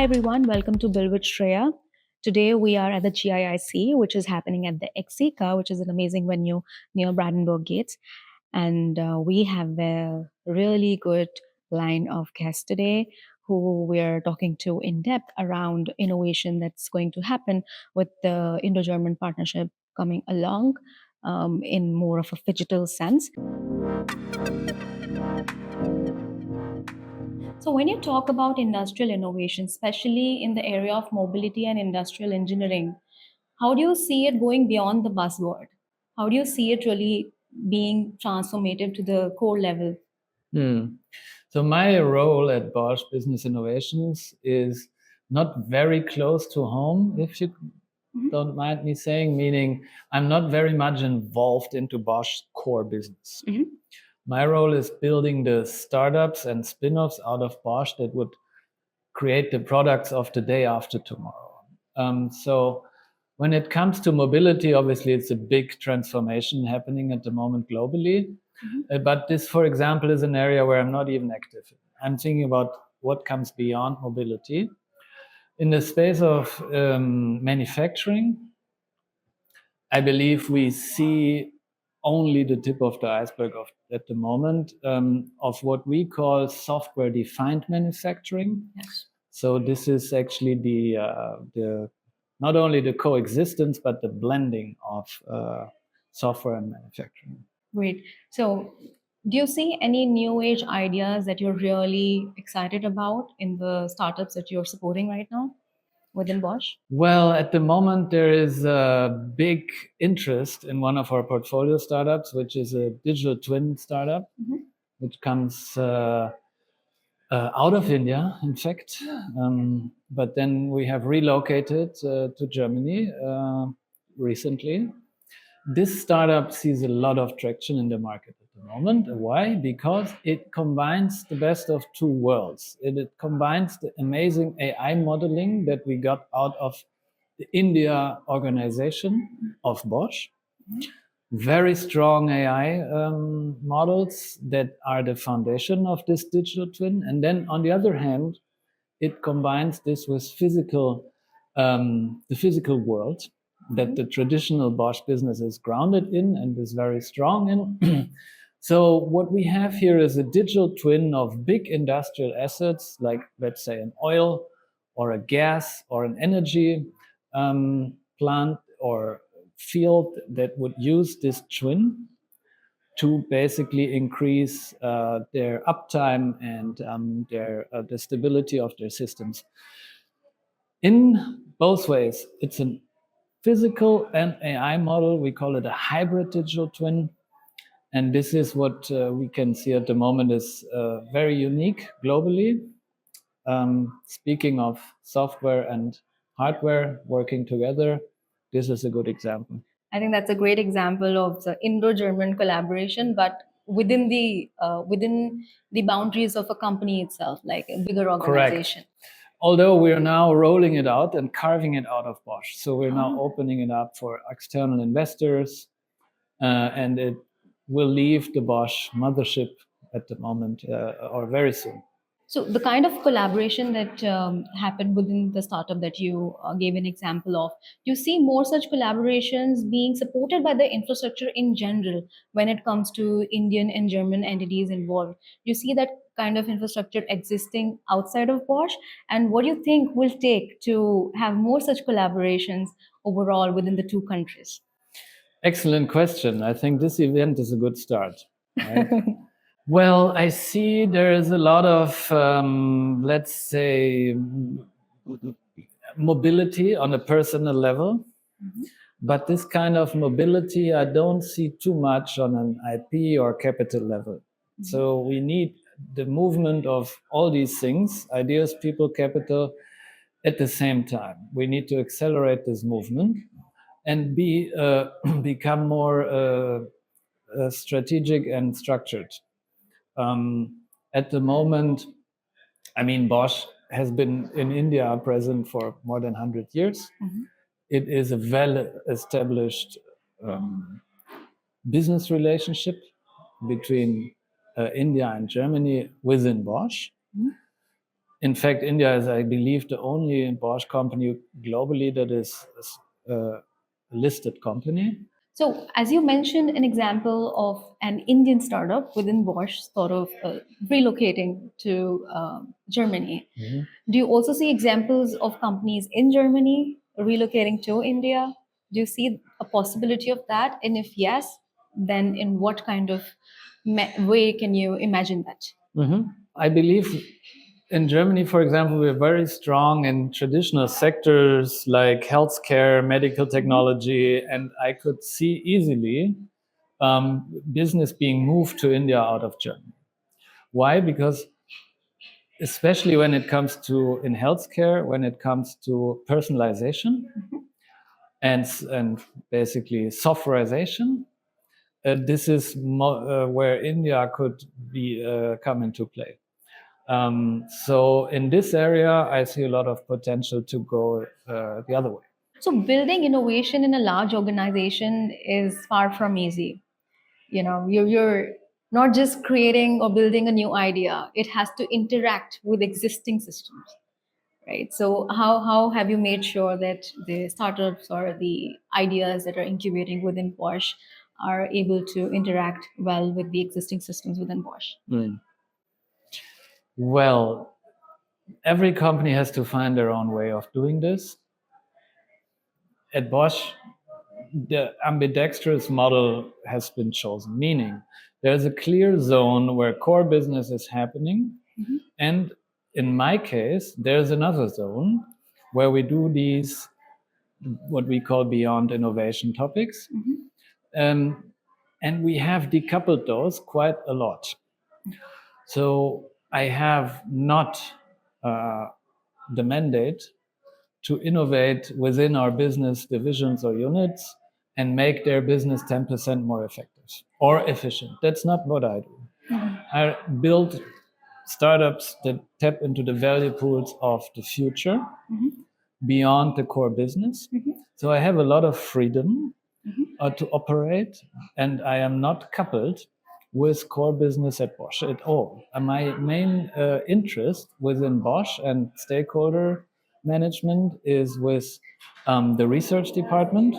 everyone, welcome to Build With Shreya. Today we are at the GIIC, which is happening at the XCCA, which is an amazing venue near Brandenburg Gates. And we have a really good line of guests today who we're talking to in depth around innovation that's going to happen with the Indo-German partnership coming along in more of a digital sense. So, when you talk about industrial innovation, especially in the area of mobility and industrial engineering, how do you see it going beyond the buzzword? How do you see it really being transformative to the core level? So my role at Bosch Business Innovations is not very close to home, if you don't mind me saying, meaning I'm not very much involved into Bosch's core business. My role is building the startups and spin-offs out of Bosch that would create the products of the day after tomorrow. So when it comes to mobility, obviously it's a big transformation happening at the moment globally. But this, for example, is an area where I'm not even active. I'm thinking about what comes beyond mobility. In the space of manufacturing, I believe we see only the tip of the iceberg at the moment of what we call software-defined manufacturing. Yes. So this is actually the not only the coexistence, but the blending of software and manufacturing. Great. So, do you see any new age ideas that you're really excited about in the startups that you're supporting right now within Bosch? Well, at the moment, there is a big interest in one of our portfolio startups, which is a digital twin startup, which comes out of India, in fact. But then we have relocated to Germany recently. This startup sees a lot of traction in the market at the moment. Why? Because it combines the best of two worlds. It combines the amazing AI modeling that we got out of the India organization of Bosch. Very strong AI models that are the foundation of this digital twin. And then on the other hand, it combines this with the physical world that the traditional Bosch business is grounded in and is very strong in. So what we have here is a digital twin of big industrial assets, like let's say an oil or a gas or an energy plant or field that would use this twin to basically increase their uptime and the stability of their systems. In both ways, it's a physical and AI model. We call it a hybrid digital twin. And this is what we can see at the moment is very unique globally. Speaking of software and hardware working together, this is a good example. I think that's a great example of the Indo-German collaboration, but within the boundaries of a company itself, like a bigger organization. Correct. Although we are now rolling it out and carving it out of Bosch. So we're now opening it up for external investors, and it will leave the Bosch mothership at the moment or very soon. So the kind of collaboration that happened within the startup that you gave an example of, you see more such collaborations being supported by the infrastructure in general when it comes to Indian and German entities involved. You see that kind of infrastructure existing outside of Bosch, and what do you think will take to have more such collaborations overall within the two countries? Excellent question. I think this event is a good start. Right? Well, I see there is a lot of, let's say, mobility on a personal level. But this kind of mobility, I don't see too much on an IP or capital level. So we need the movement of all these things, ideas, people, capital, at the same time. We need to accelerate this movement and become more strategic and structured. At the moment, I mean, Bosch has been in India present for more than 100 years. It is a well-established business relationship between India and Germany within Bosch. In fact, India is, I believe, the only Bosch company globally that is a listed company. So, as you mentioned, an example of an Indian startup within Bosch sort of relocating to Germany. Mm-hmm. Do you also see examples of companies in Germany relocating to India? Do you see a possibility of that? And if yes, then in what kind of way can you imagine that? Mm-hmm. I believe in Germany, for example, we're very strong in traditional sectors like healthcare, medical technology, and I could see easily business being moved to India out of Germany. Why? Because especially when it comes to in healthcare, when it comes to personalization and basically softwareization, this is where India could be come into play. So in this area, I see a lot of potential to go the other way. So, building innovation in a large organization is far from easy. You know, you're not just creating or building a new idea, it has to interact with existing systems, right? So, how have you made sure that the startups or the ideas that are incubating within Bosch are able to interact well with the existing systems within Bosch? Mm. Well, every company has to find their own way of doing this. At Bosch, the ambidextrous model has been chosen, meaning there's a clear zone where core business is happening. Mm-hmm. And in my case, there's another zone where we do these, what we call beyond innovation topics. Mm-hmm. And we have decoupled those quite a lot. So I have not the mandate to innovate within our business divisions or units and make their business 10% more effective or efficient. That's not what I do. Mm-hmm. I build startups that tap into the value pools of the future, mm-hmm, beyond the core business. Mm-hmm. So I have a lot of freedom, mm-hmm, to operate, and I am not coupled with core business at Bosch at all. And my main interest within Bosch and stakeholder management is with the research department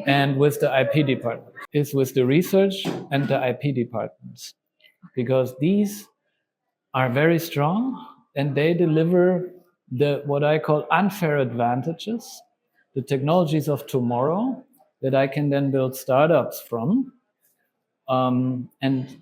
and with the IP department. Is with the research and the IP departments, because these are very strong and they deliver the what I call unfair advantages, the technologies of tomorrow that I can then build startups from. And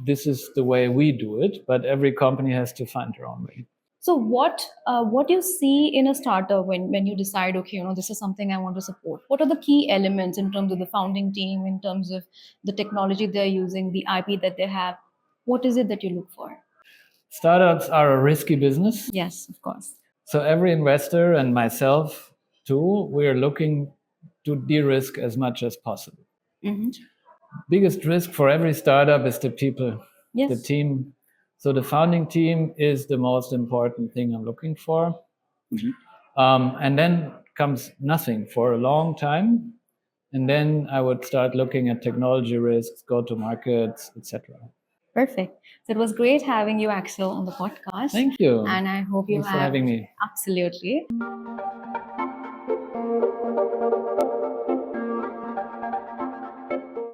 this is the way we do it, but every company has to find their own way. So what you see in a startup when you decide, okay, you know, this is something I want to support? What are the key elements in terms of the founding team, in terms of the technology they're using, the IP that they have? What is it that you look for? Startups are a risky business. Yes, of course. So every investor and myself too, we're looking to de-risk as much as possible. Mm-hmm. Biggest risk for every startup is the people, yes, the team. So the founding team is the most important thing I'm looking for. Mm-hmm. And then comes nothing for a long time. And then I would start looking at technology risks, go-to-markets, etc. Perfect. So it was great having you, Axel, on the podcast. Thank you. And I hope you Thanks for having me. Absolutely.